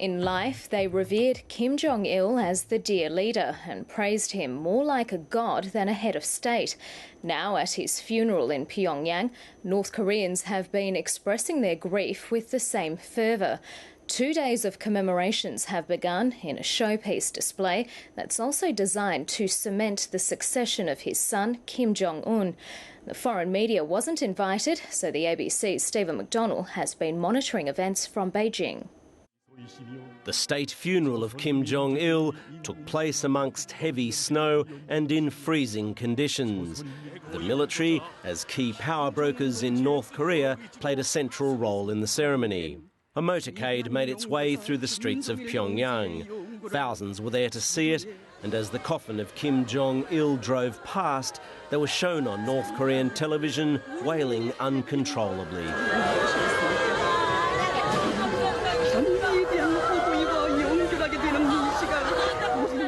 In life, they revered Kim Jong-il as the dear leader and praised him more like a god than a head of state. Now, at his funeral in Pyongyang, North Koreans have been expressing their grief with the same fervour. 2 days of commemorations have begun in a showpiece display that's also designed to cement the succession of his son, Kim Jong-un. The foreign media wasn't invited, so the ABC's Stephen McDonnell has been monitoring events from Beijing. The state funeral of Kim Jong-il took place amongst heavy snow and in freezing conditions. The military, as key power brokers in North Korea, played a central role in the ceremony. A motorcade made its way through the streets of Pyongyang. Thousands were there to see it, and as the coffin of Kim Jong-il drove past, they were shown on North Korean television wailing uncontrollably.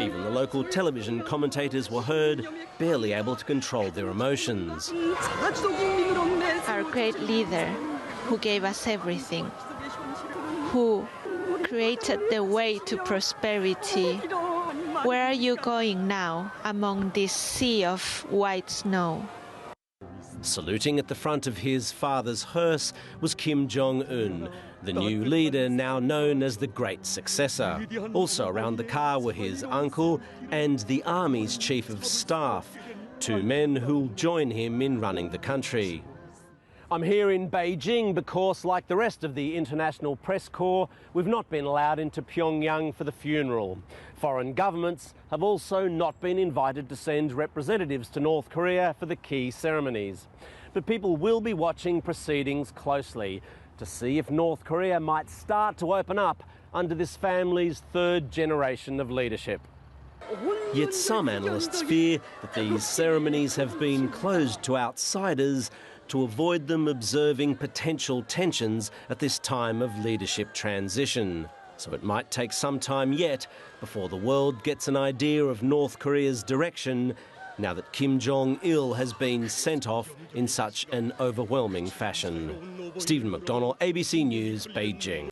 Even the local television commentators were heard, barely able to control their emotions. Our great leader, who gave us everything, who created the way to prosperity. Where are you going now among this sea of white snow? Saluting at the front of his father's hearse was Kim Jong-un, the new leader now known as the great successor. Also around the car were his uncle and the army's chief of staff, two men who'll join him in running the country. I'm here in Beijing because, like the rest of the International Press Corps, we've not been allowed into Pyongyang for the funeral. Foreign governments have also not been invited to send representatives to North Korea for the key ceremonies. But people will be watching proceedings closely to see if North Korea might start to open up under this family's third generation of leadership. Yet some analysts fear that these ceremonies have been closed to outsiders to avoid them observing potential tensions at this time of leadership transition. So it might take some time yet before the world gets an idea of North Korea's direction now that Kim Jong-il has been sent off in such an overwhelming fashion. Stephen McDonnell, ABC News, Beijing.